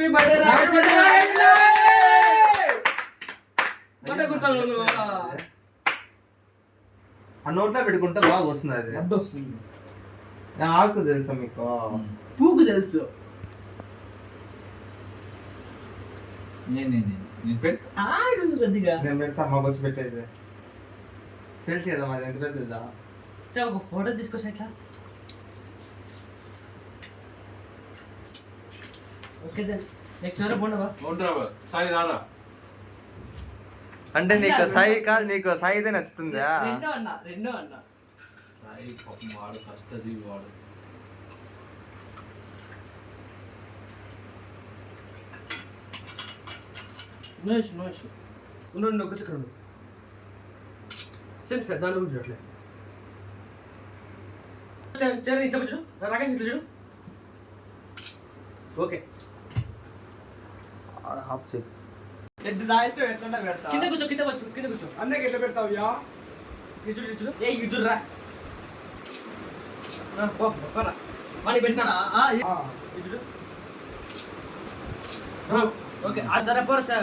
Happy birthday ఆ నోట్లో పెట్టుకుంటే బాగా వస్తుంది అది అడ్డు వస్తుంది. ఆకు తెలుసా మీకు? పూకు తెలుసు. నేను పెడతా కొద్దిగా నేను పెడతా మాకు వచ్చి పెట్టేది తెలుసు కదా మాది ఎంత పెద్దదా. ఒక ఫోటో తీసుకొచ్చా ఇట్లా. ఓకే నెక్స్ట్ ఎవరో పోండవా సాయి రారా. అంటే నీకు సాయి కాదు, నీకు సాయిదే నచ్చుతుందా? రెండో అన్న సాయి పాపం వాడు కష్టజీవి వాడు. నో ఇష్యూ ఉండండి ఒక సెకండ్. సేమ్ సార్ దాని గురించి చూడట్లే. చరణ్ ఇట్లా కూర్చో, రాకేష్ ఇట్లా చూడు. ఓకే హాఫ్ చెక్ కింద కూర్చో, కింద కూర్చో. అన్నకి ఎట్లా పెడతావుయా? చూడు ఏ ఇటురా పోరా మళ్ళీ పెట్టినా ఓకే సరే పోరా.